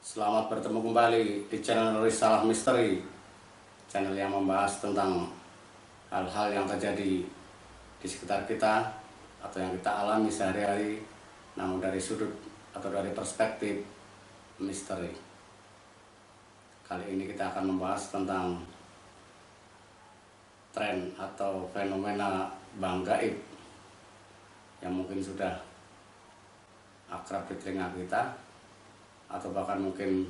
Selamat bertemu kembali di channel Risalah Misteri, channel yang membahas tentang hal-hal yang terjadi di sekitar kita atau yang kita alami sehari-hari, namun dari sudut atau dari perspektif misteri. Kali ini kita akan membahas tentang tren atau fenomena bang gaib yang mungkin sudah akrab di telinga kita atau bahkan mungkin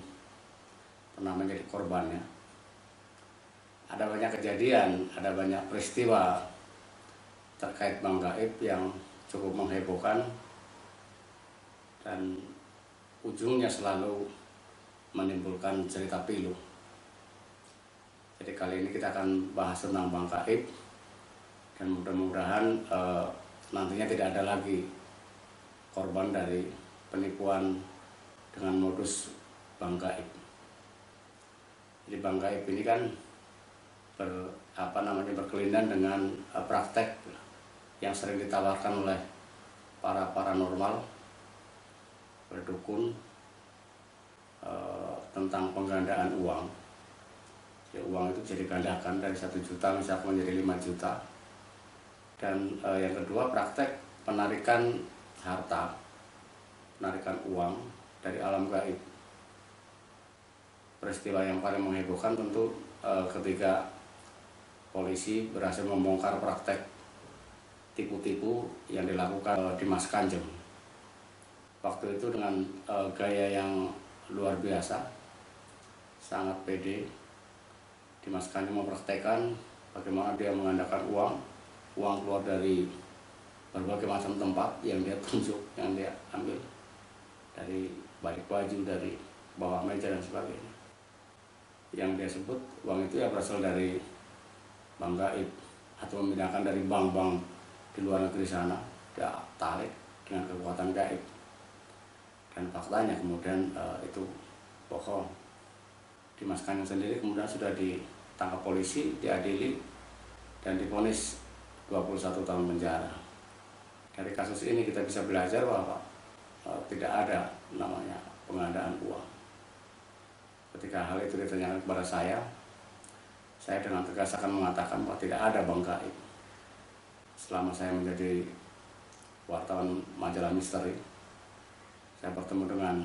pernah menjadi korbannya. Ada banyak kejadian, ada banyak peristiwa terkait bang gaib yang cukup menghebohkan dan ujungnya selalu menimbulkan cerita pilu. Jadi kali ini kita akan bahas tentang bang gaib dan mudah-mudahan nantinya tidak ada lagi korban dari penipuan dengan modus bang gaib. Jadi bang gaib ini kan berkelindan dengan praktek yang sering ditawarkan oleh para paranormal, berdukun, tentang penggandaan uang. Ya, uang itu bisa digandakan dari 1 juta misalkan menjadi 5 juta. Dan yang kedua, praktek penarikan harta, penarikan uang dari alam gaib. Peristiwa yang paling menghebohkan tentu ketika polisi berhasil membongkar praktek tipu-tipu yang dilakukan Dimas Kanjeng. Waktu itu dengan gaya yang luar biasa, sangat pede, Dimas Kanjeng mempraktekkan bagaimana dia menggandakan uang keluar dari berbagai macam tempat yang dia tunjuk, yang dia ambil, dari balik baju, dari bawah meja dan sebagainya. Yang dia sebut uang itu ya berasal dari bang gaib atau memindahkan dari bank-bank di luar negeri sana, dia tarik dengan kekuatan gaib. Dan faktanya kemudian itu bohong. Dimas Kanjeng sendiri kemudian sudah ditangkap polisi, diadili dan divonis 21 tahun penjara. Dari kasus ini kita bisa belajar bahwa tidak ada namanya penggandaan uang. Ketika hal itu ditanyakan kepada saya dengan tegas akan mengatakan bahwa tidak ada bang gaib. Selama saya menjadi wartawan majalah misteri, saya bertemu dengan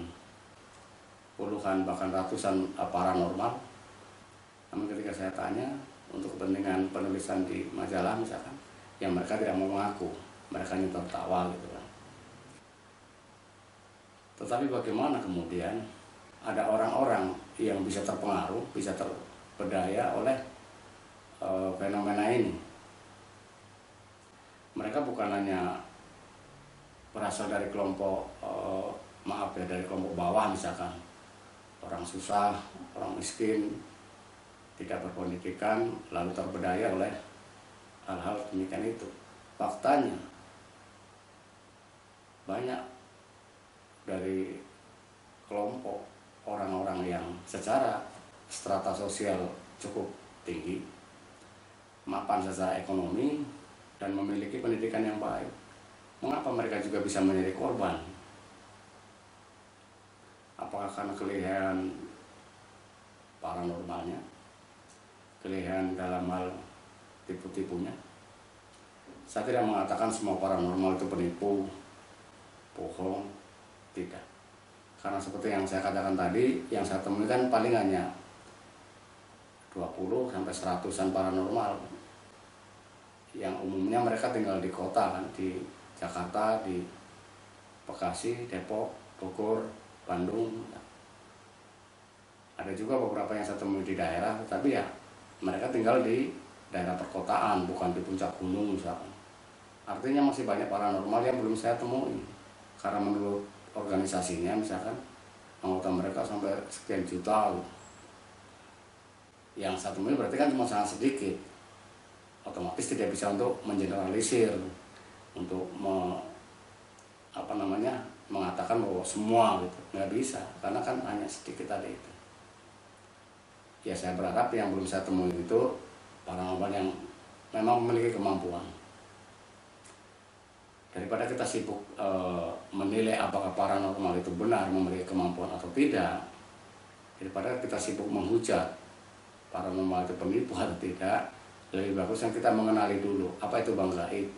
puluhan bahkan ratusan paranormal. Namun ketika saya tanya untuk kepentingan penulisan di majalah misalkan, yang mereka tidak mau mengaku, mereka hanya tertawa gitu kan. Tetapi bagaimana kemudian ada orang-orang yang bisa terpengaruh, bisa terpedaya oleh fenomena ini. Mereka bukan hanya berasal dari kelompok dari kelompok bawah misalkan, orang susah, orang miskin, tidak berpendidikan, lalu terpedaya oleh hal-hal demikian itu. Faktanya banyak dari kelompok orang-orang yang secara strata sosial cukup tinggi, mapan secara ekonomi, dan memiliki pendidikan yang baik. Mengapa mereka juga bisa menjadi korban? Apakah karena kelihayan paranormalnya, kelihayan dalam hal tipu-tipunya? Saya tidak mengatakan semua paranormal itu penipu, bohong, tidak. Karena seperti yang saya katakan tadi, yang saya temui kan paling hanya 20 sampai 100-an paranormal. Yang umumnya mereka tinggal di kota kan, di Jakarta, di Bekasi, Depok, Bogor, Bandung. Ada juga beberapa yang saya temui di daerah, tapi ya mereka tinggal di daerah perkotaan, bukan di puncak gunung misalkan. Artinya masih banyak paranormal yang belum saya temui. Karena menurut organisasinya misalkan, anggota mereka sampai sekian juta gitu. Yang saya temui berarti kan cuma sangat sedikit. Otomatis tidak bisa untuk mengeneralisir, untuk mengatakan bahwa semua gitu, nggak bisa, karena kan hanya sedikit tadi itu. Ya saya berharap yang belum saya temui itu paranormal yang memang memiliki kemampuan. Daripada kita sibuk menilai apakah paranormal itu benar memiliki kemampuan atau tidak, Daripada kita sibuk menghujat paranormal itu penipu atau tidak, lebih bagus yang kita mengenali dulu apa itu bank gaib,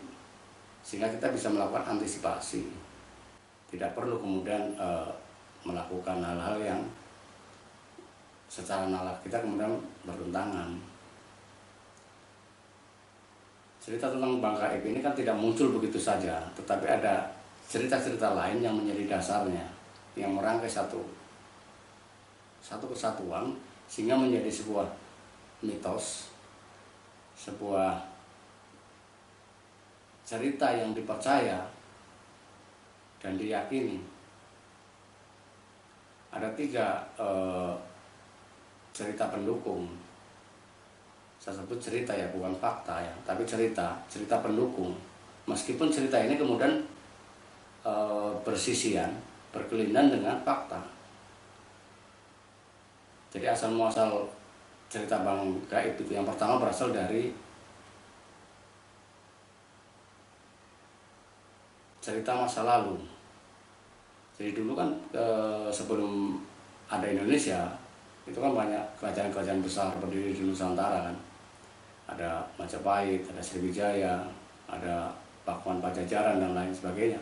sehingga kita bisa melakukan antisipasi. Tidak perlu kemudian melakukan hal-hal yang secara nalar kita kemudian bertentangan. Cerita tentang bank gaib ini kan tidak muncul begitu saja, tetapi ada cerita-cerita lain yang menjadi dasarnya, yang merangkai satu kesatuan sehingga menjadi sebuah mitos, sebuah cerita yang dipercaya dan diyakini. Ada 3 cerita pendukung. Saya sebut cerita ya, bukan fakta ya, tapi cerita pendukung. Meskipun cerita ini kemudian bersisian, berkelindang dengan fakta. Jadi asal muasal cerita bank gaib itu yang pertama berasal dari cerita masa lalu. Jadi dulu kan sebelum ada Indonesia, itu kan banyak kerajaan-kerajaan besar berdiri di Nusantara kan. Ada Majapahit, ada Sriwijaya, ada Pakuan Pajajaran dan lain sebagainya.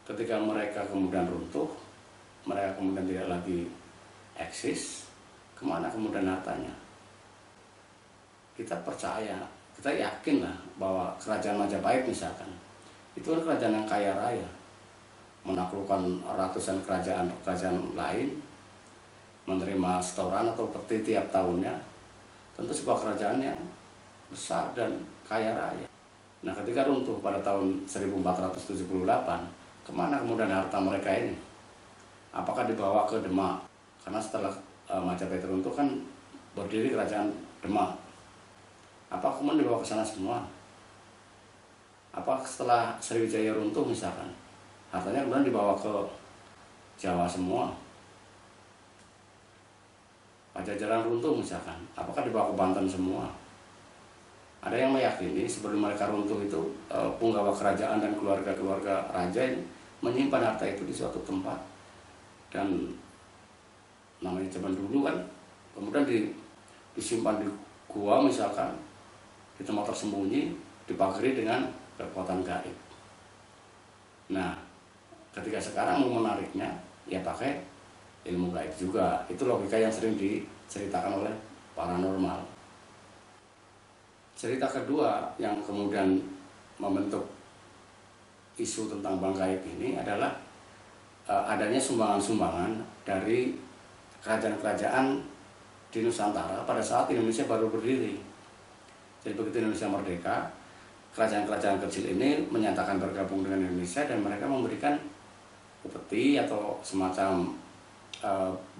Ketika mereka kemudian runtuh, mereka kemudian tidak lagi eksis, kemana kemudian hartanya? Kita percaya, kita yakin lah bahwa kerajaan Majapahit misalkan, itu kan kerajaan yang kaya raya, menaklukkan ratusan kerajaan lain, menerima setoran atau peti tiap tahunnya. Tentu sebuah kerajaan yang besar dan kaya raya. Nah, ketika runtuh pada tahun 1478, kemana kemudian harta mereka ini? Apakah dibawa ke Demak? Karena setelah Majapahit runtuh kan berdiri kerajaan Demak. Apa kemudian dibawa ke sana semua? Apa setelah Sriwijaya runtuh misalkan, hartanya kemudian dibawa ke Jawa semua? Pajajaran runtuh misalkan, apakah dibawa ke Banten semua? Ada yang meyakini sebelum mereka runtuh itu punggawa kerajaan dan keluarga-keluarga raja ini menyimpan harta itu di suatu tempat, dan namanya zaman dulu kan kemudian disimpan di gua misalkan, di tempat tersembunyi, dipagari dengan kekuatan gaib. Nah, ketika sekarang mau menariknya ya pakai ilmu gaib juga. Itu logika yang sering diceritakan oleh paranormal. Cerita kedua yang kemudian membentuk isu tentang bank gaib ini adalah adanya sumbangan-sumbangan dari kerajaan-kerajaan di Nusantara pada saat Indonesia baru berdiri. Jadi begitu Indonesia merdeka, kerajaan-kerajaan kecil ini menyatakan bergabung dengan Indonesia dan mereka memberikan upeti atau semacam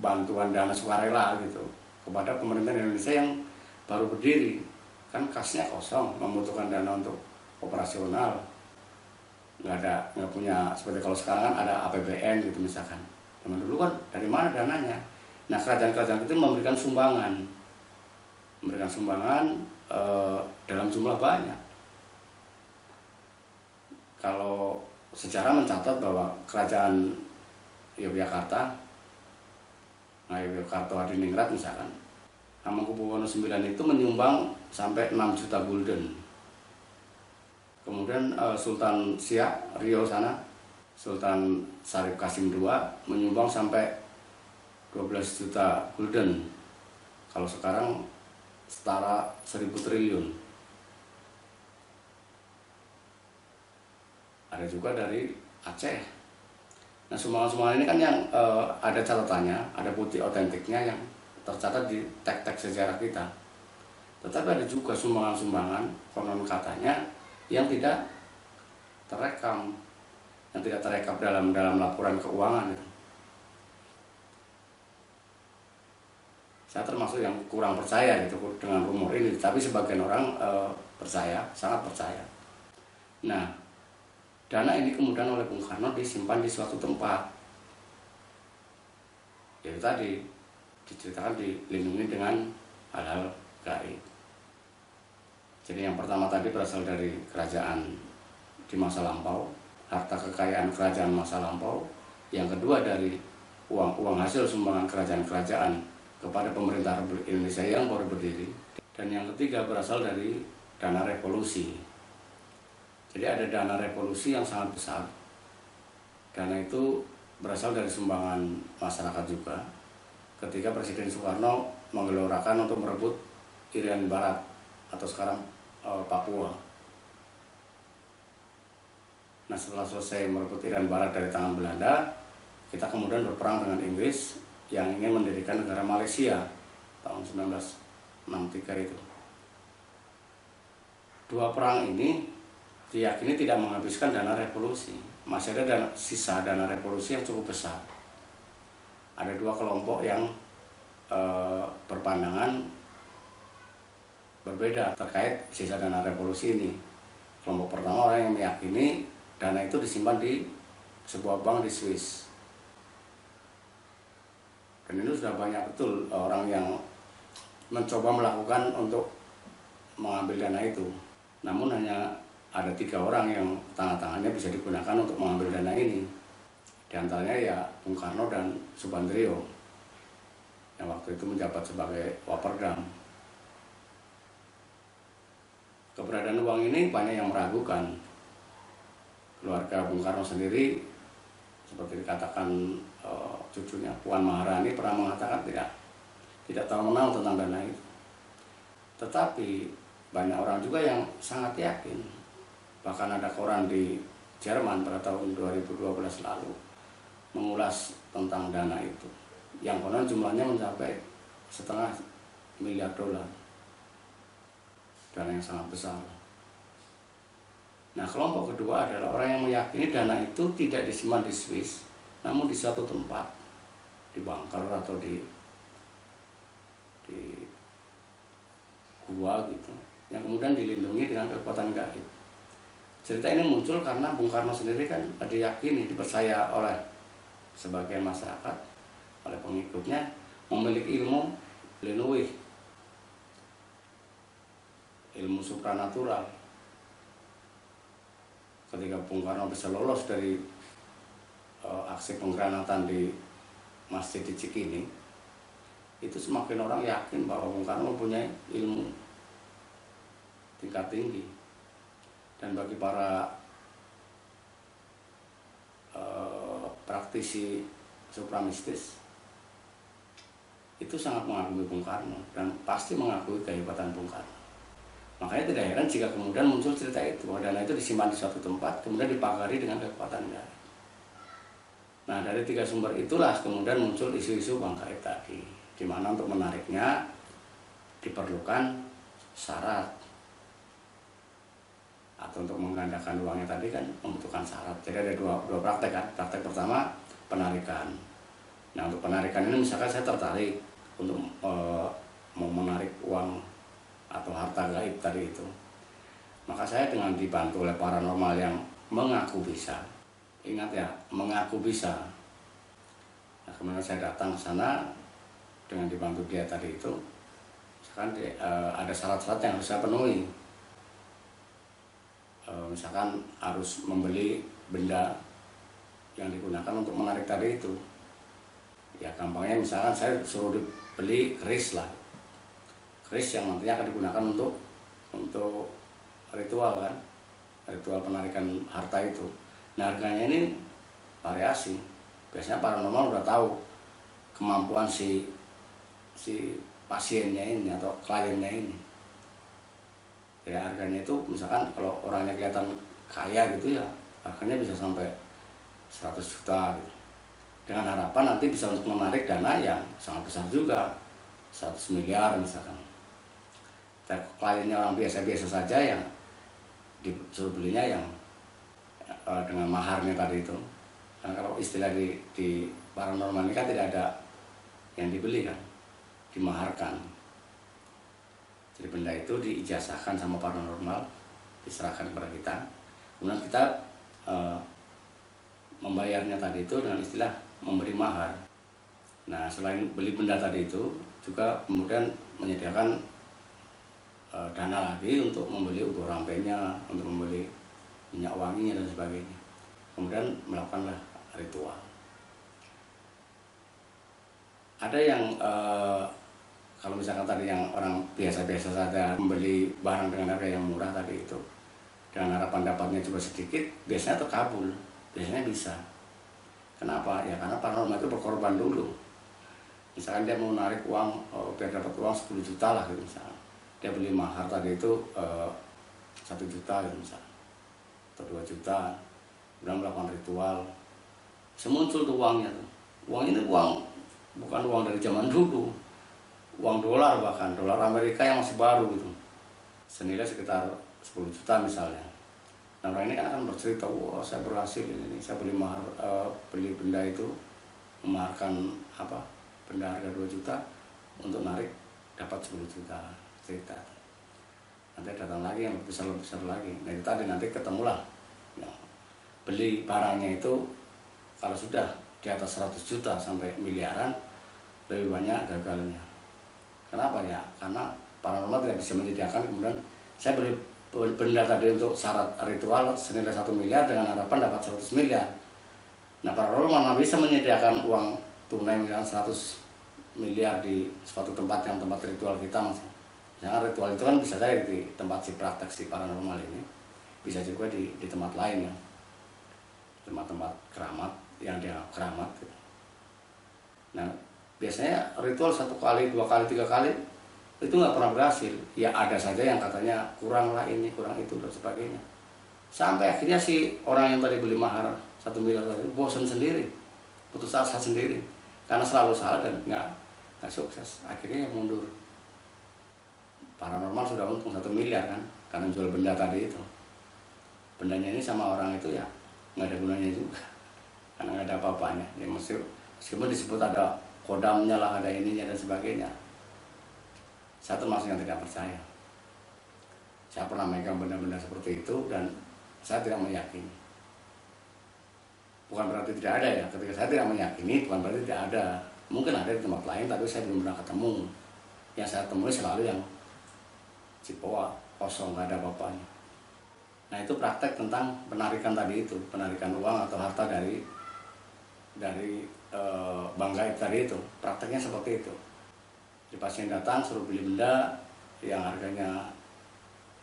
bantuan dana sukarela gitu kepada pemerintah Indonesia yang baru berdiri. Kan kasnya kosong, membutuhkan dana untuk operasional, nggak punya seperti kalau sekarang kan ada APBN gitu misalkan. Zaman dulu kan dari mana dananya? Nah, kerajaan-kerajaan itu memberikan sumbangan dalam jumlah banyak. Kalau sejarah mencatat bahwa kerajaan Yogyakarta, Yogyakarta Hadiningrat misalkan, Hamengkubuwono IX itu menyumbang sampai 6 juta gulden. Kemudian Sultan Siak Riau sana, Sultan Syarif Qasim II menyumbang sampai 12 juta gulden. Kalau sekarang setara 1.000 triliun. Ada juga dari Aceh. Nah, sumbangan-sumbangan ini kan yang ada catatannya, ada bukti otentiknya yang tercatat di teks-teks sejarah kita. Tetapi ada juga sumbangan-sumbangan konon katanya yang tidak terekam, dalam laporan keuangan. Saya termasuk yang kurang percaya gitu dengan rumor ini, tapi sebagian orang percaya, sangat percaya. Nah, dana ini kemudian oleh Bung Karno disimpan di suatu tempat. Jadi tadi diceritakan dilindungi dengan hal-hal gaib. Jadi yang pertama tadi berasal dari kerajaan di masa lampau, harta kekayaan kerajaan masa lampau. Yang kedua dari uang hasil sumbangan kerajaan-kerajaan kepada pemerintah Republik Indonesia yang baru berdiri. Dan yang ketiga berasal dari dana revolusi. Jadi ada dana revolusi yang sangat besar. Dana itu berasal dari sumbangan masyarakat juga. Ketika Presiden Soekarno menggelorakan untuk merebut Irian Barat atau sekarang Papua. Nah, setelah selesai merebut Irian Barat dari tangan Belanda, kita kemudian berperang dengan Inggris yang ingin mendirikan negara Malaysia tahun 1963 itu. Dua perang ini diyakini tidak menghabiskan dana revolusi. Masih ada sisa dana revolusi yang cukup besar. Ada dua kelompok yang berpandangan berbeda terkait sisa dana revolusi ini. Kelompok pertama orang yang meyakini dana itu disimpan di sebuah bank di Swiss. Dan itu sudah banyak betul orang yang mencoba melakukan untuk mengambil dana itu. Namun hanya ada 3 orang yang tangan-tangannya bisa digunakan untuk mengambil dana ini. Di antaranya ya Bung Karno dan Subandrio yang waktu itu menjabat sebagai Waperdam. Keberadaan uang ini banyak yang meragukan. Keluarga Bung Karno sendiri, seperti dikatakan cucunya Puan Maharani, pernah mengatakan tidak tahu menau tentang dana itu. Tetapi banyak orang juga yang sangat yakin. Bahkan ada koran di Jerman pada tahun 2012 lalu mengulas tentang dana itu, yang konon jumlahnya mencapai $0,5 miliar. Dana yang sangat besar. Nah, kelompok kedua adalah orang yang meyakini dana itu tidak disimpan di Swiss, namun di suatu tempat, di bunker atau di gua gitu, yang kemudian dilindungi dengan kekuatan gaib. Cerita ini muncul karena Bung Karno sendiri kan diyakini, dipercaya oleh sebagian masyarakat, oleh pengikutnya, memiliki ilmu lenuih, ilmu supranatural. Ketika Bung Karno bisa lolos dari aksi pengkhianatan di Masjid di Cikini, itu semakin orang yakin bahwa Bung Karno mempunyai ilmu tingkat tinggi. Dan bagi para praktisi supramistis, itu sangat mengagumi Bung Karno dan pasti mengakui kehebatan Bung Karno. Makanya tidak heran jika kemudian muncul cerita itu, bahwa dana itu disimpan di suatu tempat, kemudian dipagari dengan kekuatan gaib. Nah, dari 3 sumber itulah kemudian muncul isu-isu bank gaib tadi, di mana untuk menariknya diperlukan syarat, atau untuk menggandakan uangnya tadi kan membutuhkan syarat. Jadi ada dua praktek kan. Praktek pertama penarikan. Nah, untuk penarikan ini misalkan saya tertarik untuk mau menarik uang atau harta gaib tadi itu, maka saya dengan dibantu oleh paranormal yang mengaku bisa. Ingat ya, mengaku bisa. Nah, kemudian saya datang ke sana dengan dibantu dia tadi itu. Misalkan ada syarat-syarat yang harus saya penuhi. Misalkan harus membeli benda yang digunakan untuk menarik tadi itu. Ya gampangnya misalkan saya suruh beli keris lah. Keris yang nantinya akan digunakan untuk ritual kan, ritual penarikan harta itu. Nah, harganya ini variasi. Biasanya paranormal udah tahu kemampuan si pasiennya ini atau kliennya ini. Ya harganya itu misalkan kalau orangnya kelihatan kaya gitu ya, harganya bisa sampai 100 juta gitu. Dengan harapan nanti bisa untuk menarik dana yang sangat besar juga, 100 miliar misalkan. Kliennya orang biasa-biasa saja yang disuruh belinya yang dengan maharnya tadi itu. Karena kalau istilah di paranormal ini kan tidak ada yang dibeli kan, dimaharkan. Jadi benda itu diijazahkan sama paranormal, diserahkan kepada kita. Kemudian kita membayarnya tadi itu dengan istilah memberi mahar. Nah, selain beli benda tadi itu, juga kemudian menyediakan dana lagi untuk membeli ubur rampenya, untuk membeli minyak wanginya dan sebagainya. Kemudian melakukanlah ritual. Ada yang kalau misalkan tadi yang orang biasa-biasa saja membeli barang dengan harga yang murah tadi itu, dengan harapan dapatnya juga sedikit, biasanya terkabul, biasanya bisa. Kenapa? Ya karena paranormal itu berkorban dulu. Misalkan dia mau narik uang, biar dapat uang 10 juta lah gitu misalnya. Dia beli mahar tadi itu 1 juta gitu misalnya, atau 2 juta, kemudian melakukan ritual. Semuncul tuh uangnya tuh. Uang ini bukan uang dari zaman dulu, uang dolar, bahkan dolar Amerika yang masih baru gitu, senilai sekitar 10 juta misalnya. Nah orang ini kan akan bercerita, wah saya berhasil ini, saya beli beli benda itu, memaharkan benda harga 2 juta untuk narik dapat 10 juta, cerita. Nanti datang lagi yang lebih besar lagi. Nah itu tadi nanti ketemulah, ya, beli barangnya itu kalau sudah di atas 100 juta sampai miliaran, lebih banyak gagalnya. Kenapa ya? Karena paranormal tidak bisa menyediakan. Kemudian saya beli benda tadi untuk syarat ritual senilai 1 miliar dengan harapan dapat 100 miliar. Nah paranormal nggak bisa menyediakan uang tunai misalnya 100 miliar di suatu tempat yang tempat ritual kita mas. Jangan ritual itu kan bisa saja di tempat si praktek si paranormal ini, bisa juga di tempat lain ya, tempat-tempat keramat yang dia keramat gitu. Nah biasanya ritual 1 kali, 2 kali, 3 kali itu nggak pernah berhasil. Ya ada saja yang katanya kurang lah ini, kurang itu dan sebagainya. Sampai akhirnya si orang yang tadi beli mahar 1 miliar tadi bosan sendiri, putus asa sendiri, karena selalu salah dan nggak sukses. Akhirnya ya mundur. Paranormal sudah untung 1 miliar kan, karena jual benda tadi itu. Bendanya ini sama orang itu ya nggak ada gunanya juga, karena nggak ada apa-apanya. Ya meskipun disebut ada kodamnya lah, ada ininya dan sebagainya. Saya termasuk yang tidak percaya. Saya pernah megang benda-benda seperti itu dan saya tidak meyakini. Bukan berarti tidak ada ya, ketika saya tidak meyakini bukan berarti tidak ada. Mungkin ada di tempat lain tapi saya belum pernah ketemu. Yang saya temui selalu yang cipoa, kosong, nggak ada apa-apanya. Nah itu praktek tentang penarikan tadi itu, penarikan uang atau harta dari Bang Gaib tadi itu, prakteknya seperti itu. Di pasien datang suruh beli benda yang harganya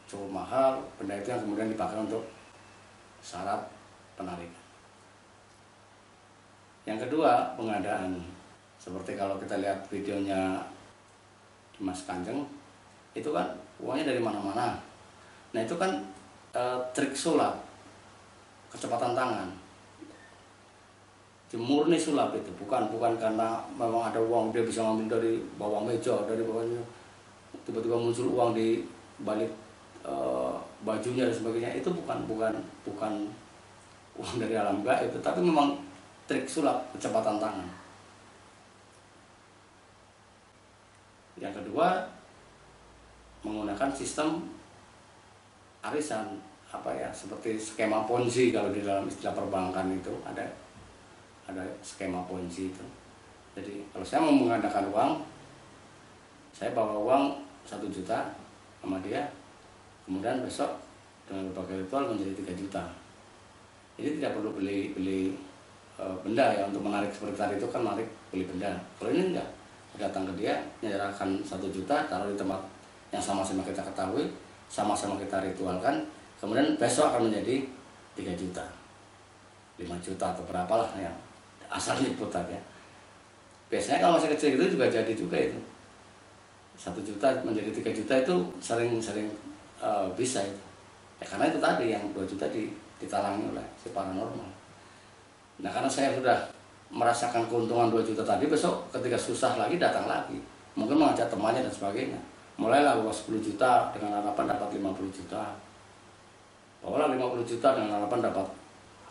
cukup mahal, benda itu yang kemudian dipakai untuk syarat penarikan. Yang kedua, pengadaan. Seperti kalau kita lihat videonya Dimas Kanjeng, itu kan uangnya dari mana-mana. Nah itu kan trik sulap, kecepatan tangan. Murni sulap itu, bukan karena memang ada uang dia bisa ngambil dari bawah meja, dari bawahnya tiba-tiba muncul uang di balik bajunya dan sebagainya. Itu bukan uang dari alam gaib, tapi memang trik sulap, kecepatan tangan. Yang kedua, menggunakan sistem arisan, seperti skema ponzi. Kalau di dalam istilah perbankan itu ada skema ponzi itu. Jadi kalau saya mau mengadakan uang, saya bawa uang 1 juta sama dia, kemudian besok dengan berbagai ritual menjadi 3 juta. Jadi tidak perlu beli benda ya untuk menarik seperti tadi itu kan menarik beli benda. Kalau ini enggak, datang ke dia, menyerahkan 1 juta, taruh di tempat yang sama-sama kita ketahui, sama-sama kita ritualkan, kemudian besok akan menjadi 3 juta, 5 juta atau berapalah ya, asal diputar ya. Biasanya kalau masih kecil itu juga jadi juga itu. 1 juta menjadi 3 juta itu sering bisa itu. Ya karena itu tadi yang 2 juta ditalangi oleh si paranormal. Nah karena saya sudah merasakan keuntungan 2 juta tadi, besok ketika susah lagi datang lagi, mungkin mengajak temannya dan sebagainya. Mulailah bawa 10 juta dengan harapan dapat 50 juta. Bawalah 50 juta dengan harapan dapat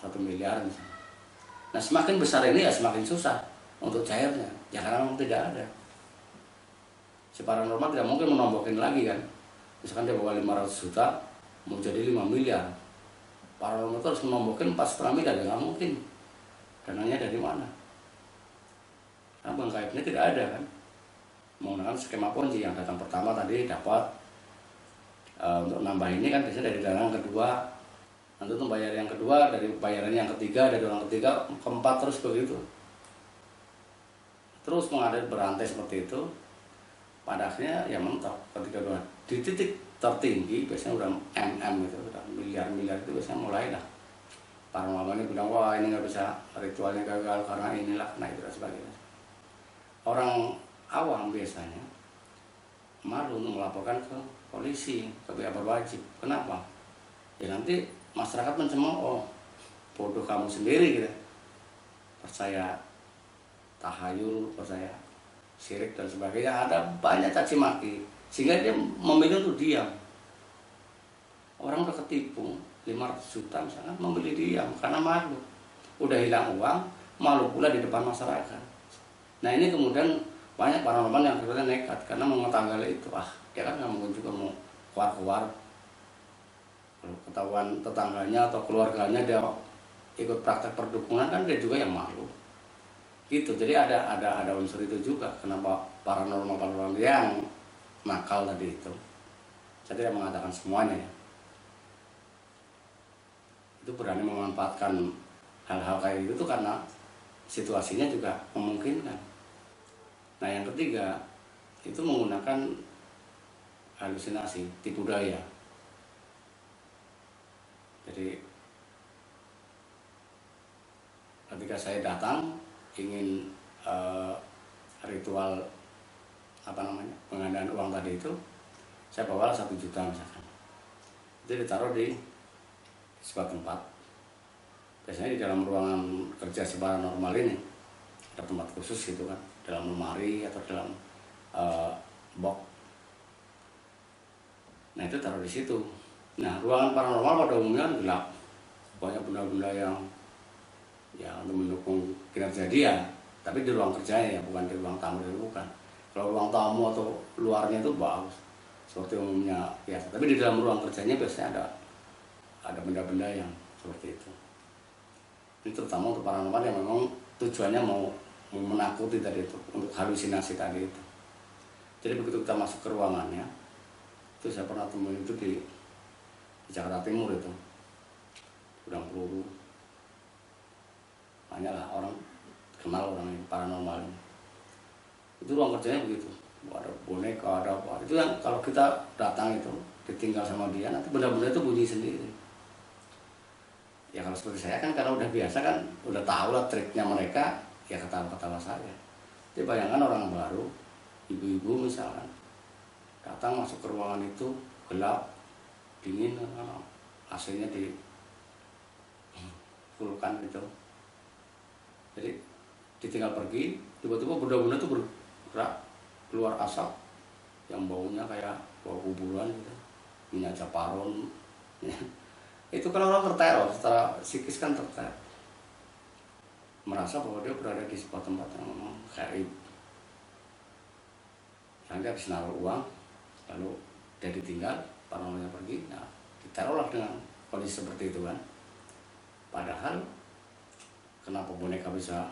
1 miliar misalnya. Nah semakin besar ini ya semakin susah untuk cairnya, ya karena memang tidak ada. Si paranormal tidak mungkin menombokin lagi kan. Misalkan dia bawa 500 juta mau jadi 5 miliar, paranormal itu harus menombokin 4,5 miliar, ya nggak mungkin. Dananya dari mana? Nah Bang Gaibnya tidak ada kan. Menggunakan skema ponzi, yang datang pertama tadi dapat, untuk nambah ini kan biasanya dari dana yang kedua, nanti untuk bayar yang kedua, dari bayaran yang ketiga, dari orang ketiga, keempat terus begitu. terus mengalir berantai seperti itu. Pada akhirnya ya mentok ketika udah di titik tertinggi, biasanya udah gitu, udah miliar-miliar itu biasanya mulai lah paranormal ini bilang, wah ini nggak bisa, ritualnya gagal karena inilah, nah itu dan sebagainya. Orang awam biasanya malu untuk melaporkan ke polisi, ke pihak berwajib. Kenapa? Ya nanti masyarakat mencemooh, oh bodoh kamu sendiri gitu, percaya tahayul, percaya syirik dan sebagainya, ada banyak caci maki, sehingga dia memilih untuk diam. Orang udah ketipu 500 juta misalnya, memilih diam karena malu, udah hilang uang, malu pula di depan masyarakat. Nah ini kemudian banyak paranormal yang akhirnya nekat karena mengetahui itu, dia kan nggak mungkin juga mau keluar-keluar, kalau ketahuan tetangganya atau keluarganya dia ikut praktek perdukunan, kan dia juga yang malu gitu. Jadi ada unsur itu juga kenapa paranormal yang nakal tadi itu. Saya tidak mengatakan semuanya ya, itu berani memanfaatkan hal-hal kayak gitu tuh karena situasinya juga memungkinkan. Nah yang ketiga itu menggunakan halusinasi, tipu daya. Jadi ketika saya datang ingin ritual penggandaan uang tadi itu, saya bawa 1 juta misalkan, itu ditaruh di sebuah tempat. Biasanya di dalam ruangan kerja si paranormal ini ada tempat khusus gitu kan, dalam lemari atau dalam box. Nah itu taruh di situ. Nah ruangan paranormal pada umumnya gelap, banyak benda-benda yang ya untuk mendukung kinerja dia, tapi di ruang kerjanya ya, bukan di ruang tamu, bukan. Kalau ruang tamu atau luarnya itu bagus seperti umumnya biasa, tapi di dalam ruang kerjanya biasanya ada benda-benda yang seperti itu. Ini terutama untuk paranormal yang memang tujuannya mau menakuti tadi itu, untuk halusinasi tadi itu. Jadi begitu kita masuk ke ruangannya, itu saya pernah temuin itu di Jakarta Timur itu, Gudang Peluru. Banyaklah orang kenal orang ini, paranormal ini. Itu ruang kerjanya begitu, ada boneka, ada apa. Itu yang kalau kita datang itu ditinggal sama dia, nanti benda-benda itu bunyi sendiri. Ya kalau seperti saya kan karena udah biasa kan, udah tahu lah triknya mereka, ya ketawa-ketawa saja. Jadi bayangkan orang baru, ibu-ibu misalkan, datang masuk ke ruangan itu gelap, dingin, AC-nya di fullkan gitu. Jadi ditinggal pergi, tiba-tiba benda-benda itu bergerak, keluar asap yang baunya kayak bau kuburan gitu, minyak japaron. Itu kalau orang terteror, secara psikis kan terteror, merasa bahwa dia berada di sebuah tempat yang memang gaib. Nanti habis naruh uang, lalu dia ditinggal, paranormalnya pergi, nah diterorlah dengan kondisi seperti itu kan. Padahal kenapa boneka bisa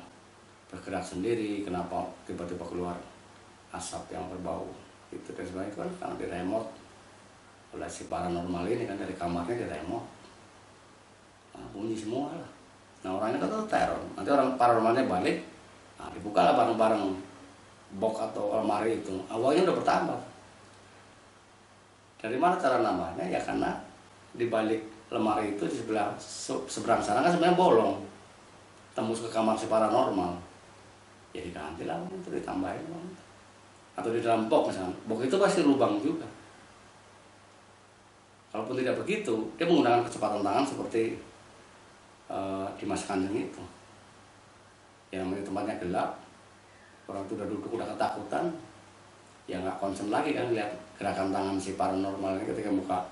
bergerak sendiri, kenapa tiba-tiba keluar asap yang berbau itu dan sebagainya, itu kan karena di remote oleh si paranormal ini kan, dari kamarnya di remote. Nah, bunyi semua lah. Nah orangnya kan teror, nanti orang paranormalnya balik, nah dibuka lah bareng-bareng box atau lemari itu, awalnya udah bertambah. Dari mana cara nambahnya? Ya karena di balik lemari itu di seberang sana kan sebenarnya bolong, tembus ke kamar si paranormal. Ya diganti lah, itu ditambahin. Atau di dalam box misalnya, box itu pasti lubang juga. Kalaupun tidak begitu, dia menggunakan kecepatan tangan seperti di Mas Kanjeng itu. Yang namanya tempatnya gelap, orang itu udah duduk, udah ketakutan, ya nggak konsen lagi kan lihat gerakan tangan si paranormal ini ketika buka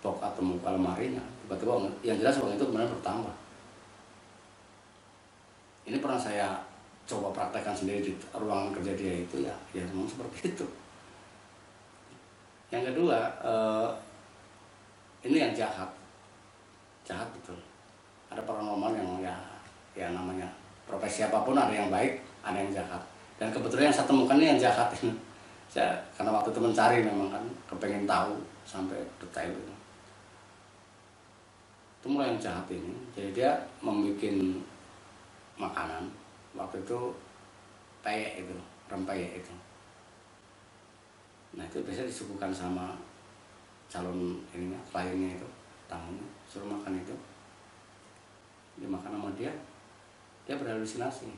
box atau buka lemarinya. Tiba-tiba yang jelas uang itu kemudian bertambah. Ini pernah saya coba praktekkan sendiri di ruangan kerja dia itu, ya memang seperti itu. Yang kedua, ini yang jahat betul. Ada paranormal yang ya namanya profesi apapun, ada yang baik, ada yang jahat. Dan kebetulan yang saya temukan ini yang jahat ini. Saya karena waktu itu mencari memang kan, kepengen tahu sampai detail itu. Itu mulai yang jahat ini. Jadi dia membuat makanan. Waktu itu peyek itu, rempeyek itu. Nah itu biasanya disuguhkan sama calon ininya, kliennya itu, tamunya, suruh makan itu. Dimakan sama dia berhalusinasi.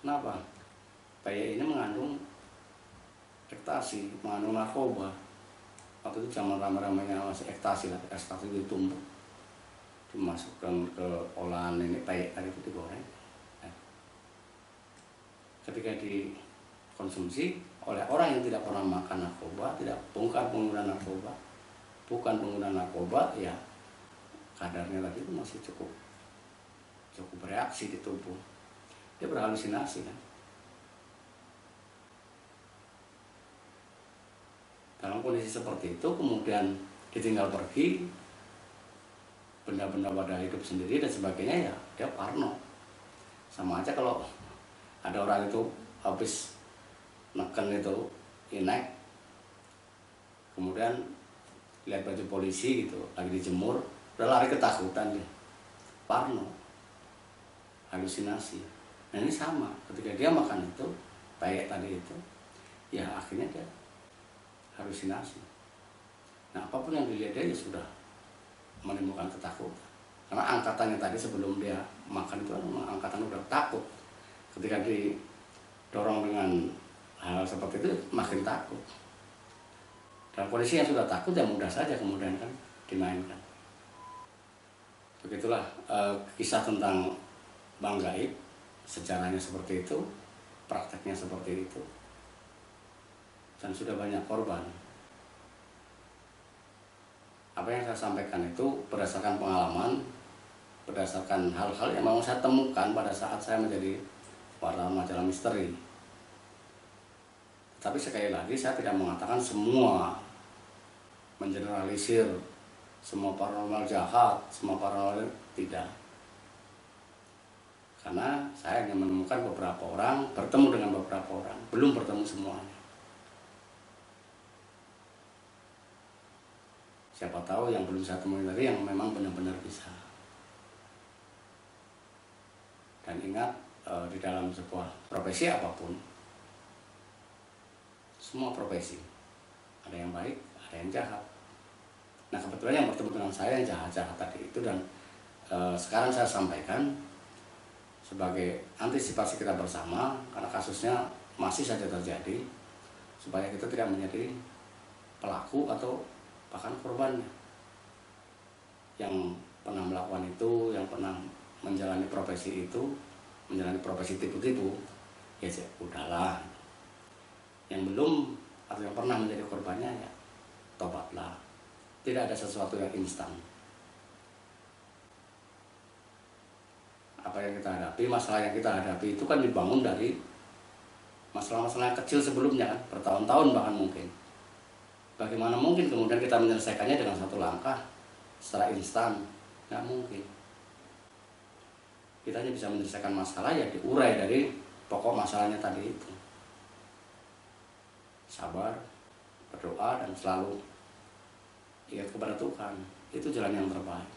Kenapa? Peyek ini mengandung ekstasi, mengandung narkoba. Waktu itu zaman ramai-ramainya masih ekstasi lah, ekstasi ditumbuk, dimasukkan ke olahan ini peyek tadi itu digoreng. Ketika dikonsumsi oleh orang yang tidak pernah makan narkoba, bukan pengguna narkoba, ya kadarnya tadi itu masih cukup bereaksi di tubuh. Dia berhalusinasi kan. Dalam kondisi seperti itu kemudian ditinggal pergi, benda-benda pada hidup sendiri dan sebagainya, ya dia parno. Sama aja kalau ada orang itu habis neken itu inek, kemudian lihat baju polisi gitu lagi dijemur, udah lari ketakutan dia, parno, halusinasi. Nah ini sama, ketika dia makan itu peyek tadi itu, ya akhirnya dia halusinasi. Nah apapun yang dilihat dia ya sudah menimbulkan ketakutan, karena angkatannya tadi sebelum dia makan itu angkatan udah takut. Ketika didorong dengan hal seperti itu makin takut. Dalam kondisi yang sudah takut ya mudah saja kemudian kan dimainkan. Begitulah kisah tentang Bang Gaib. Sejarahnya seperti itu, prakteknya seperti itu, dan sudah banyak korban. Apa yang saya sampaikan itu berdasarkan pengalaman, berdasarkan hal-hal yang memang saya temukan pada saat saya menjadi wartawan majalah misteri. Tapi sekali lagi saya tidak mengatakan semua, mengeneralisir semua paranormal jahat, semua paranormal, tidak. Karena saya hanya menemukan beberapa orang, bertemu dengan beberapa orang, belum bertemu semuanya. Siapa tahu yang belum saya temui tadi yang memang benar-benar bisa. Dan ingat, di dalam sebuah profesi apapun, semua profesi ada yang baik, ada yang jahat. Nah kebetulan yang bertemu dengan saya yang jahat-jahat tadi itu, dan sekarang saya sampaikan sebagai antisipasi kita bersama, karena kasusnya masih saja terjadi, supaya kita tidak menjadi pelaku atau bahkan korbannya. Yang pernah melakukan itu, yang pernah menjalani profesi itu, menjalani profesi tipu-tipu, ya udahlah. Yang belum atau yang pernah menjadi korbannya, ya tobatlah. Tidak ada sesuatu yang instan. Apa yang kita hadapi, masalah yang kita hadapi itu kan dibangun dari masalah-masalah yang kecil sebelumnya kan, bertahun-tahun bahkan mungkin. Bagaimana mungkin kemudian kita menyelesaikannya dengan satu langkah secara instan? Nggak mungkin. Kita hanya bisa menyelesaikan masalah ya diurai dari pokok masalahnya tadi itu. Sabar, berdoa, dan selalu ingat kepada Tuhan. Itu jalan yang terbaik.